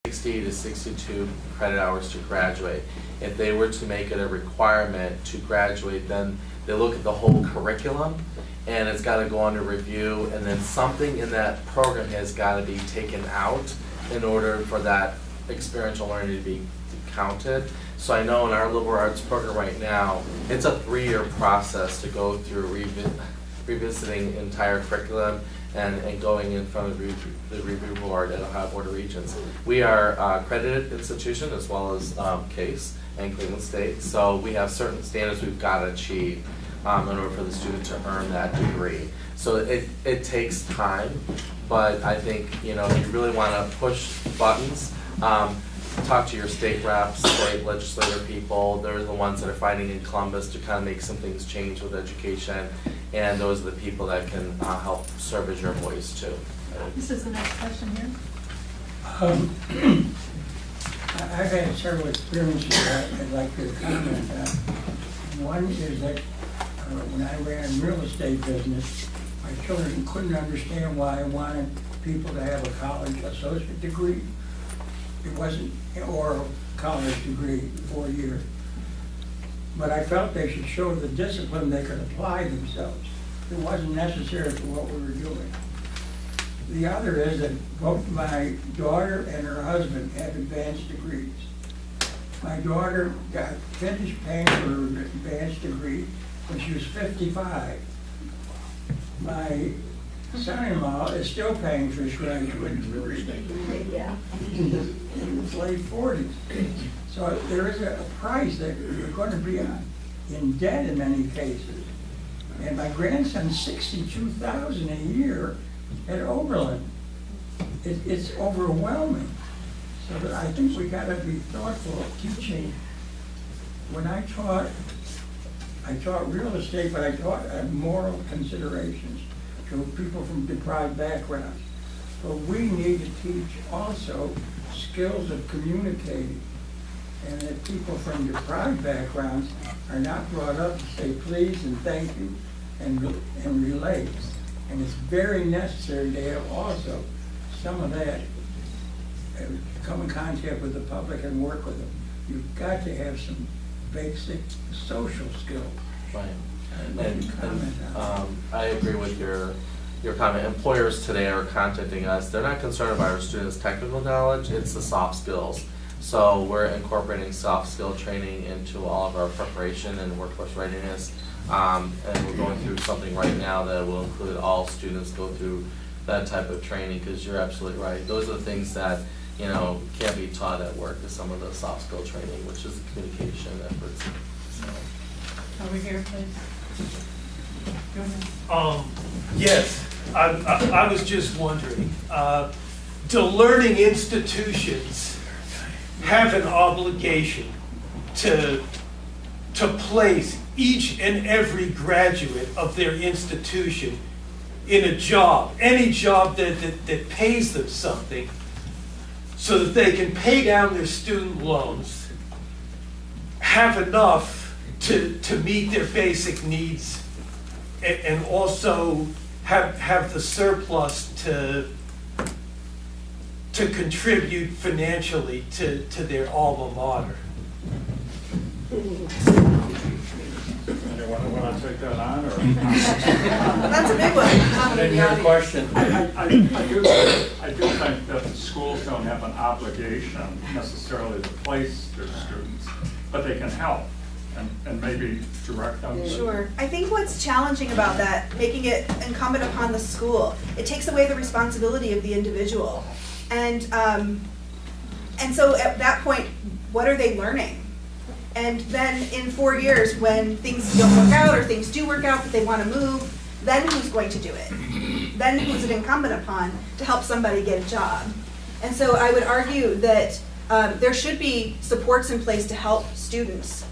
60 to 62 credit hours to graduate. If they were to make it a requirement to graduate, then they look at the whole curriculum and it's got to go under review, and then something in that program has got to be taken out in order for that experiential learning to be counted. So I know in our liberal arts program right now, it's a 3-year process to go through revisiting entire curriculum and going in front of the review board at Ohio Board of Regents. We are an accredited institution as well as CASE and Cleveland State, so we have certain standards we've got to achieve in order for the student to earn that degree. So it takes time, but I think, you know, if you really want to push buttons, talk to your state reps, state legislator people. They're the ones that are fighting in Columbus to kind of make some things change with education, and those are the people that can help serve as your voice too. This is the next question here. I've had several experiences that I'd like to comment on. One is that when I ran a real estate business, my children couldn't understand why I wanted people to have a college associate degree. It wasn't, or a college degree, 4 years. But I felt they should show the discipline they could apply themselves. It wasn't necessary for what we were doing. The other is that both my daughter and her husband have advanced degrees. My daughter got finished paying for her advanced degree when she was 55. My son-in-law is still paying for his graduate degree. Yeah. In his late 40s. So there is a price that you're going to be in debt in many cases. And my grandson's $62,000 a year at Oberlin. It's overwhelming. So that I think we got to be thoughtful of teaching. When I taught real estate, but I taught moral considerations to people from deprived backgrounds. But we need to teach also skills of communicating, and that people from deprived backgrounds are not brought up to say please and thank you and relate. And it's very necessary to have also some of that, come in contact with the public and work with them. You've got to have some basic social skills. Right. And I agree with your comment. Employers today are contacting us. They're not concerned about our students' technical knowledge, it's the soft skills. So we're incorporating soft skill training into all of our preparation and workforce readiness. And we're going through something right now that will include all students go through that type of training, because you're absolutely right. Those are the things that, you know, can't be taught at work, is some of the soft skill training, which is the communication efforts. So. Over here, please. Go ahead. Yes, I was just wondering, do learning institutions have an obligation to place each and every graduate of their institution in a job, any job that pays them something, so that they can pay down their student loans, have enough to meet their basic needs, and also have the surplus to contribute financially to their alma mater? Anyone want to take that on, or? That's a big one. I didn't hear the question. I do think that the schools don't have an obligation necessarily to place their students, but they can help and maybe direct them. Sure. I think what's challenging about that, making it incumbent upon the school, it takes away the responsibility of the individual. And so at that point, what are they learning? And then in 4 years, when things don't work out or things do work out but they want to move, then who's going to do it? Then who's it incumbent upon to help somebody get a job? And so I would argue that there should be supports in place to help students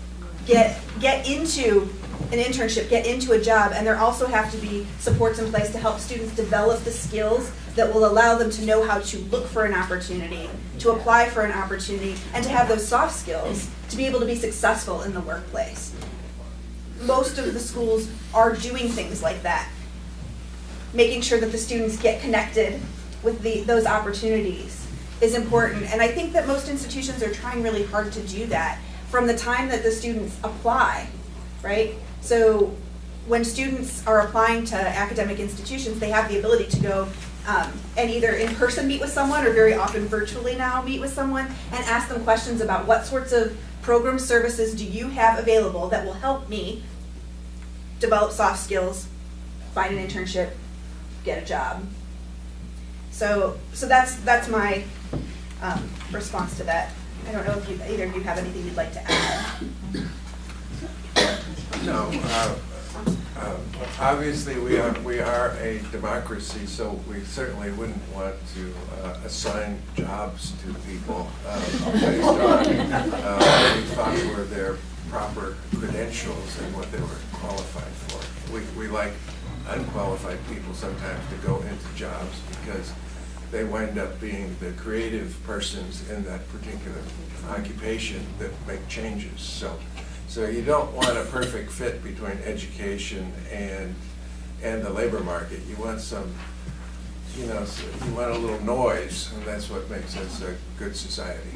get into an internship, get into a job, and there also have to be supports in place to help students develop the skills that will allow them to know how to look for an opportunity, to apply for an opportunity, and to have those soft skills to be able to be successful in the workplace. Most of the schools are doing things like that, making sure that the students get connected with those opportunities. is important. And I think that most institutions are trying really hard to do that from the time that the students apply, right? So when students are applying to academic institutions, they have the ability to go and either in person meet with someone or very often virtually now meet with someone and ask them questions about what sorts of program services do you have available that will help me develop soft skills, find an internship, get a job. So that's my response to that. I don't know if either of you have anything you'd like to add. No, obviously we are a democracy, so we certainly wouldn't want to assign jobs to people based on what we thought were their proper credentials and what they were qualified for. We like unqualified people sometimes to go into jobs because they wind up being the creative persons in that particular occupation that make changes. So you don't want a perfect fit between education and the labor market. You want some, you want a little noise, and that's what makes us a good society.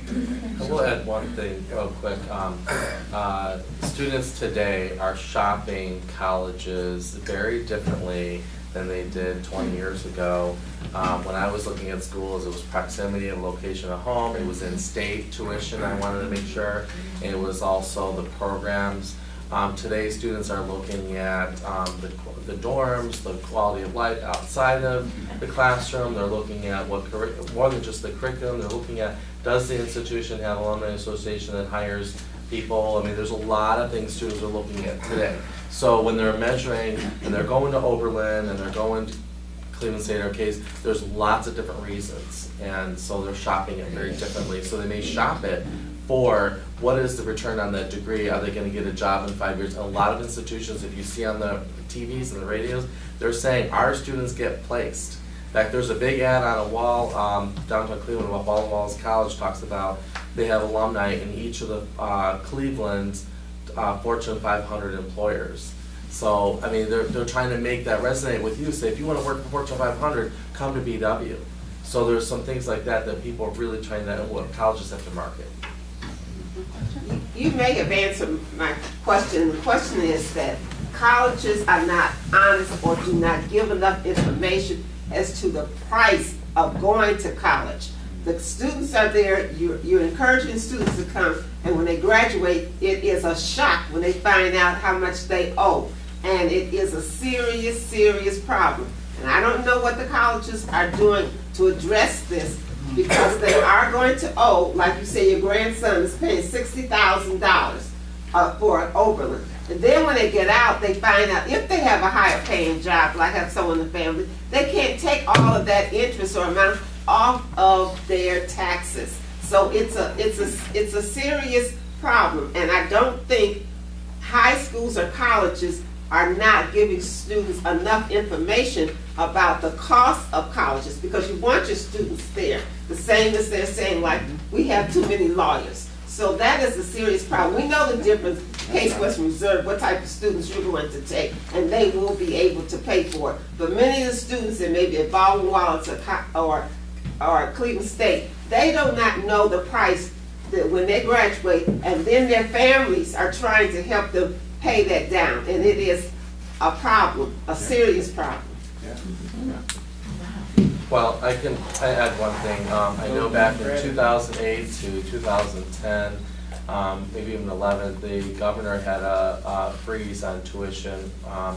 I will add one thing real quick. Students today are shopping colleges very differently than they did 20 years ago. When I was looking at schools, it was proximity and location of home. It was in-state tuition I wanted to make sure. And it was also the programs. Today, students are looking at the dorms, the quality of life outside of the classroom. They're looking at more than just the curriculum. They're looking at, does the institution have an alumni association that hires people? I mean, there's a lot of things students are looking at today. So when they're measuring, and they're going to Oberlin, and they're going to Cleveland State Arcades, there's lots of different reasons. And so they're shopping it very differently. So they may shop it for what is the return on that degree? Are they gonna get a job in 5 years? A lot of institutions, if you see on the TVs and the radios, they're saying our students get placed. In fact, there's a big ad on a wall, downtown Cleveland, what Baldwin Wallace College talks about. They have alumni in each of the Cleveland's Fortune 500 employers. So, I mean, they're trying to make that resonate with you. Say, if you want to work for Fortune 500, come to BW. So there's some things like that that people are really trying to, what colleges have to market. You may have answered my question. The question is that colleges are not honest or do not give enough information as to the price of going to college. The students are there, you're encouraging students to come, and when they graduate, it is a shock when they find out how much they owe. And it is a serious, serious problem. And I don't know what the colleges are doing to address this, because they are going to owe, like you say, your grandson is paying $60,000 for an Oberlin. And then when they get out, they find out if they have a higher paying job, like have someone in the family, they can't take all of that interest or amount off of their taxes. So it's a serious problem, and I don't think high schools or colleges are not giving students enough information about the cost of colleges, because you want your students there. The same as they're saying, like, we have too many lawyers. So that is a serious problem. We know the difference, Case Western Reserve, what type of students you're going to take, and they will be able to pay for it. But many of the students that maybe at Baldwin Wallace or Cleveland State, they do not know the price that when they graduate, and then their families are trying to help them pay that down, and it is a problem, a serious problem. Well, I add one thing. I know back in 2008 to 2010, maybe even 11, the governor had a freeze on tuition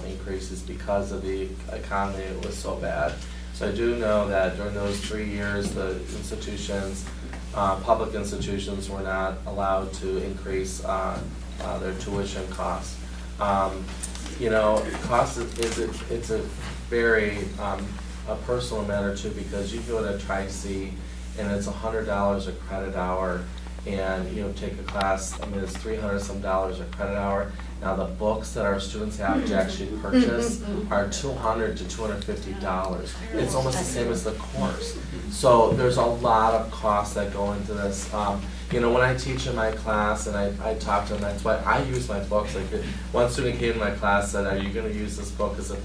increases because of the economy. It was so bad. So I do know that during those 3 years, the institutions, public institutions, were not allowed to increase their tuition costs. Cost it's a very a personal matter too, because you go to Tri-C and it's $100 a credit hour, and take a class. I mean, it's $300 some a credit hour. Now the books that our students have to actually purchase are $200 to $250. It's almost the same as the course. So there's a lot of costs that go into this. When I teach in my class and I talk to them, that's why I use my books. Like one student came to my class and said, "Are you going to use this book? Because if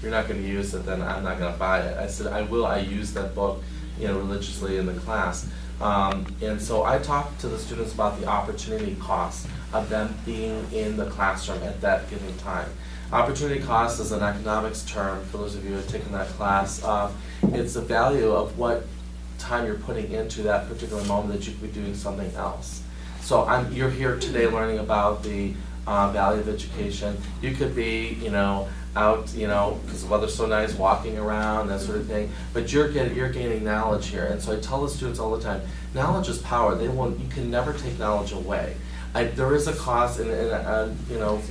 you're not going to use it, then I'm not going to buy it." I said, "I will. I use that book religiously in the class. And so I talked to the students about the opportunity cost of them being in the classroom at that given time. Opportunity cost is an economics term, for those of you who have taken that class. It's the value of what time you're putting into that particular moment that you could be doing something else. So you're here today learning about the value of education. You could be, out, because the weather's so nice, walking around, that sort of thing. But you're gaining knowledge here. And so I tell the students all the time, knowledge is power. You can never take knowledge away. There is a cost, and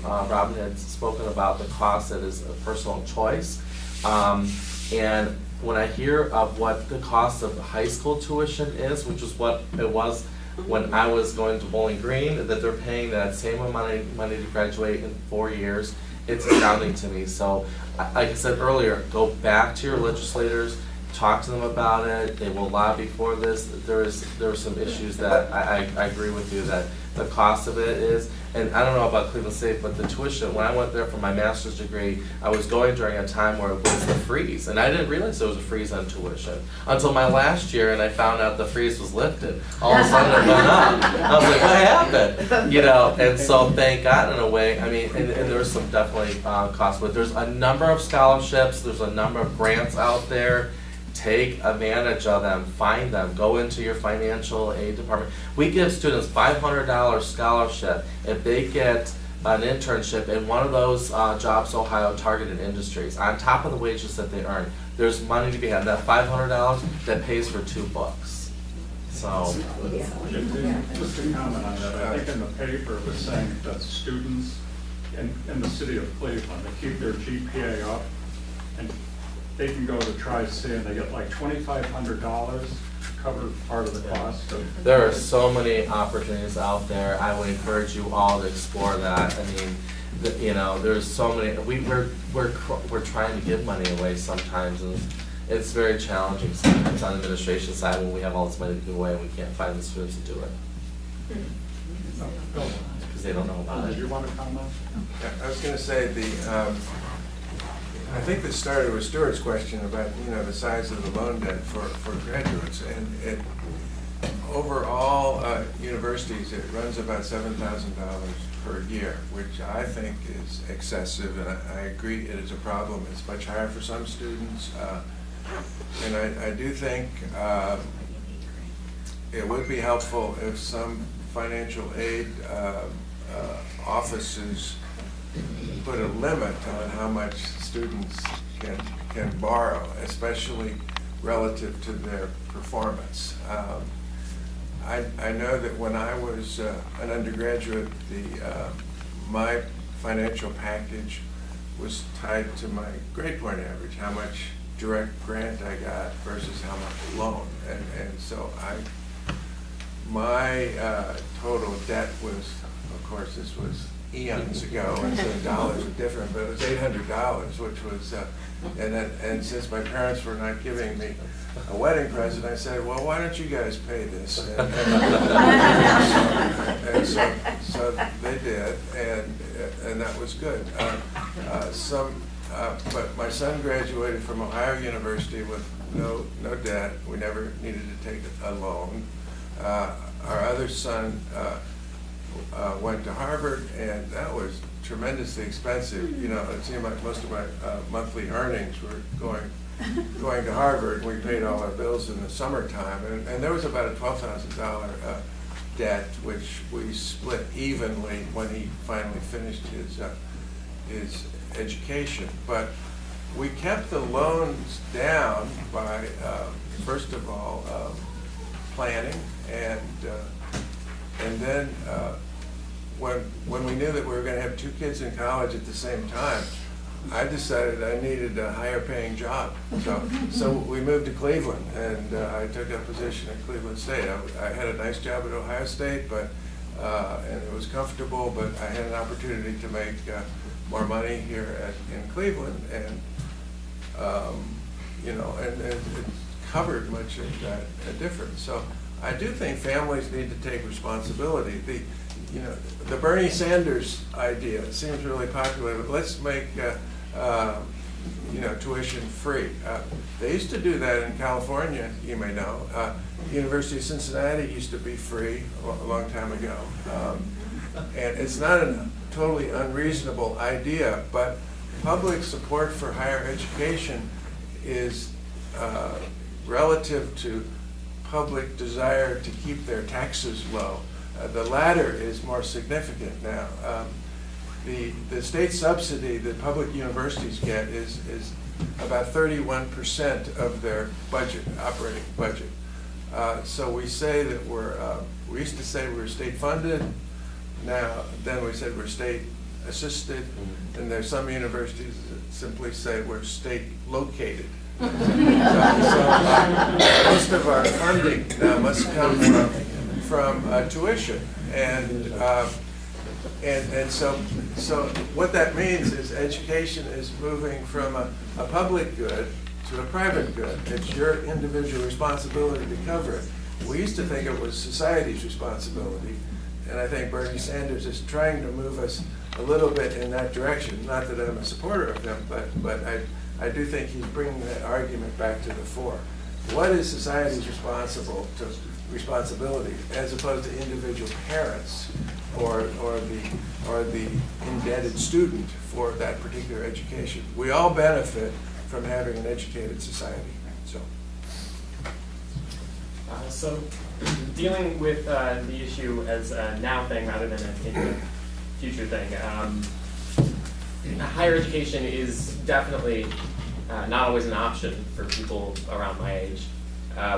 Robin had spoken about the cost that is a personal choice. And when I hear of what the cost of high school tuition is, which is what it was when I was going to Bowling Green, that they're paying that same amount of money to graduate in 4 years, it's astounding to me. So, like I said earlier, go back to your legislators, talk to them about it. They will lobby for this. There are some issues that I agree with you that the cost of it is, and I don't know about Cleveland State, but the tuition, when I went there for my master's degree, I was going during a time where it was the freeze, and I didn't realize there was a freeze on tuition until my last year, and I found out the freeze was lifted. All of a sudden it went up. I was like, what happened? And so thank God in a way. I mean, and there's some definitely costs, but there's a number of scholarships, there's a number of grants out there. Take advantage of them, find them, go into your financial aid department. We give students $500 scholarship if they get an internship in one of those Jobs Ohio targeted industries, on top of the wages that they earn. There's money to be had. That $500 that pays for 2 books. So. Just to comment on that, I think in the paper it was saying that students in the city of Cleveland, they keep their GPA up, and they can go to Tri-C and they get like $2,500 to cover part of the cost. There are so many opportunities out there. I would encourage you all to explore that. I mean, there's so many. We're trying to give money away sometimes, and it's very challenging sometimes on the administration side when we have all this money to give away and we can't find the students to do it because they don't know about it. Did you want to comment? Yeah, I was going to say I think this started with Stuart's question about, the size of the loan debt for graduates. And overall universities, it runs about $7,000 per year, which I think is excessive, and I agree it is a problem. It's much higher for some students. And I do think it would be helpful if some financial aid offices put a limit on how much students can borrow, especially relative to their performance. I know that when I was an undergraduate, my financial package was tied to my grade point average, how much direct grant I got versus how much loan. And so my total debt was, of course, this was eons ago, and so dollars are different, but it was $800, which was, and since my parents were not giving me a wedding present, I said, well, why don't you guys pay this? And so they did, and that was good. But my son graduated from Ohio University with no debt. We never needed to take a loan. Our other son went to Harvard, and that was tremendously expensive. It seemed like most of my monthly earnings were going to Harvard. We paid all our bills in the summertime, and there was about a $12,000 debt, which we split evenly when he finally finished his education. But we kept the loans down by, first of all, planning, and then when we knew that we were going to have 2 kids in college at the same time, I decided I needed a higher paying job. So we moved to Cleveland, and I took a position at Cleveland State. I had a nice job at Ohio State, and it was comfortable, but I had an opportunity to make more money here in Cleveland, and it covered much of that difference. So I do think families need to take responsibility. The Bernie Sanders idea seems really popular, but let's make tuition free. They used to do that in California, you may know. University of Cincinnati used to be free a long time ago. And it's not a totally unreasonable idea, but public support for higher education is relative to public desire to keep their taxes low. The latter is more significant now. The state subsidy that public universities get is about 31% of their budget, operating budget. So we say that we used to say we're state funded, then we said we're state assisted, and there's some universities that simply say we're state located. So most of our funding now must come from tuition, and so what that means is education is moving from a public good to a private good. It's your individual responsibility to cover it. We used to think it was society's responsibility, and I think Bernie Sanders is trying to move us a little bit in that direction. Not that I'm a supporter of him, but I do think he's bringing that argument back to the fore. What is society's responsibility as opposed to individual parents or the indebted student for that particular education? We all benefit from having an educated society. So dealing with the issue as a now thing rather than a future thing, higher education is definitely not always an option for people around my age,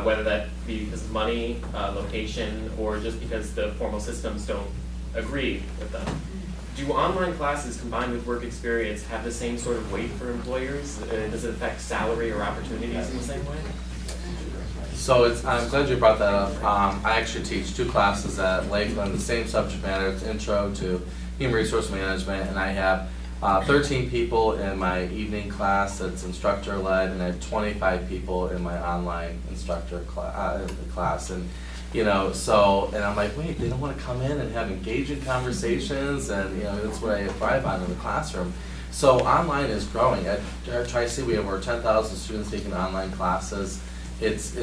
whether that be because of money, location, or just because the formal systems don't agree with them. Do online classes combined with work experience have the same sort of weight for employers? Does it affect salary or opportunities in the same way? So I'm glad you brought that up. I actually teach 2 classes at Lakeland, the same subject matter. It's Intro to Human Resource Management, and I have 13 people in my evening class that's instructor-led, and I have 25 people in my online instructor class. And and I'm like, wait, they don't want to come in and have engaging conversations, and that's what I thrive on in the classroom. So online is growing. At Tri-C, we have over 10,000 students taking online classes. It's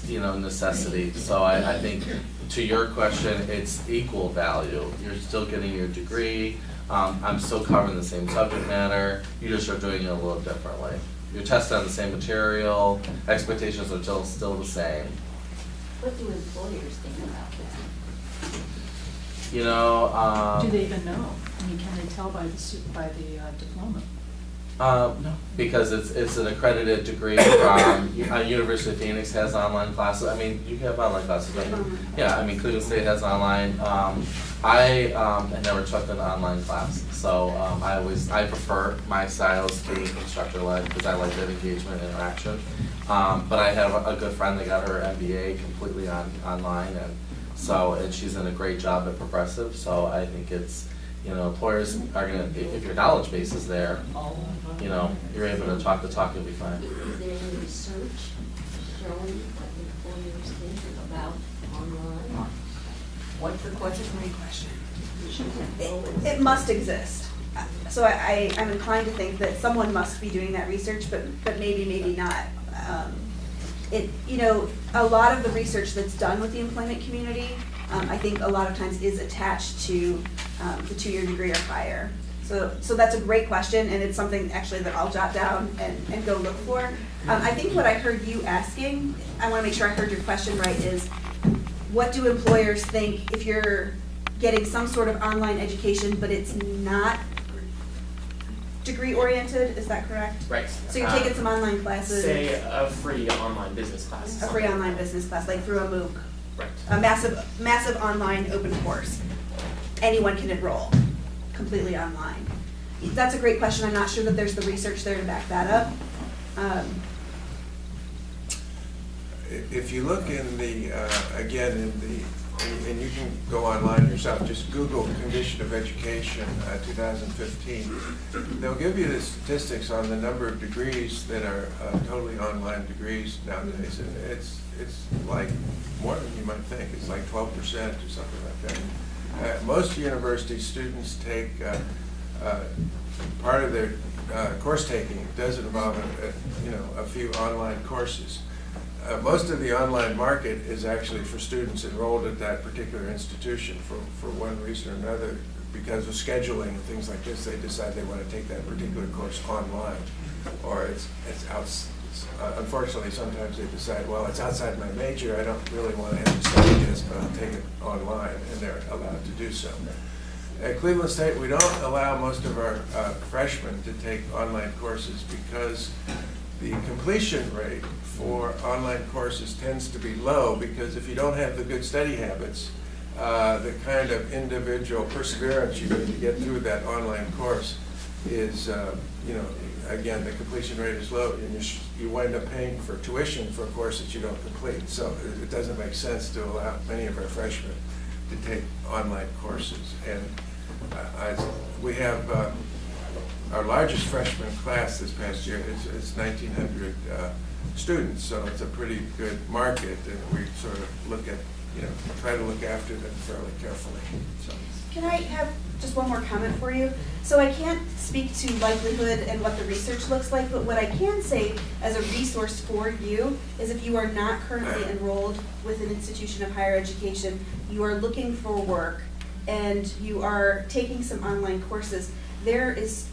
a necessity. So I think to your question, it's equal value. You're still getting your degree. I'm still covering the same subject matter. You just are doing it a little differently. You're testing on the same material. Expectations are still the same. What do employers think about that? Do they even know? I mean, can they tell by the diploma? No, because it's an accredited degree from University of Phoenix has online classes. I mean, you can have online classes, but yeah, Cleveland State has online. I never took an online class, so I prefer my styles being instructor-led because I like that engagement and interaction. But I have a good friend that got her MBA completely online, and she's in a great job at Progressive. So I think it's employers are gonna, if your knowledge base is there, you're able to talk the talk, you'll be fine. Is there any research showing what employers think about online? What's the question? Great question. It must exist. So I'm inclined to think that someone must be doing that research, but maybe not. A lot of the research that's done with the employment community, I think a lot of times is attached to the 2-year degree or higher. So that's a great question, and it's something actually that I'll jot down and go look for. I think what I heard you asking, I want to make sure I heard your question right, is what do employers think if you're getting some sort of online education, but it's not degree oriented, is that correct? Right. So you're taking some online classes? Say a free online business class. A free online business class, like through a MOOC. Right. A massive online open course. Anyone can enroll, completely online. That's a great question. I'm not sure that there's the research there to back that up. If you look in the, and you can go online yourself, just Google Condition of Education 2015. They'll give you the statistics on the number of degrees that are totally online degrees nowadays. And it's like more than you might think. It's like 12% or something like that. Most university students take part of their course taking does involve a few online courses. Most of the online market is actually for students enrolled at that particular institution for one reason or another. Because of scheduling and things like this, they decide they want to take that particular course online. Or unfortunately, sometimes they decide, well, it's outside my major, I don't really want to have to study this, but I'll take it online, and they're allowed to do so. At Cleveland State, we don't allow most of our freshmen to take online courses because the completion rate for online courses tends to be low, because if you don't have the good study habits, the kind of individual perseverance you need to get through that online course is, again, the completion rate is low, and you wind up paying for tuition for a course that you don't complete. So it doesn't make sense to allow many of our freshmen to take online courses. And we have our largest freshman class this past year is 1,900 students, so it's a pretty good market, and we sort of look at, try to look after them fairly carefully. So. Can I have just one more comment for you? So I can't speak to likelihood and what the research looks like, but what I can say as a resource for you is if you are not currently enrolled with an institution of higher education, you are looking for work, and you are taking some online courses, there is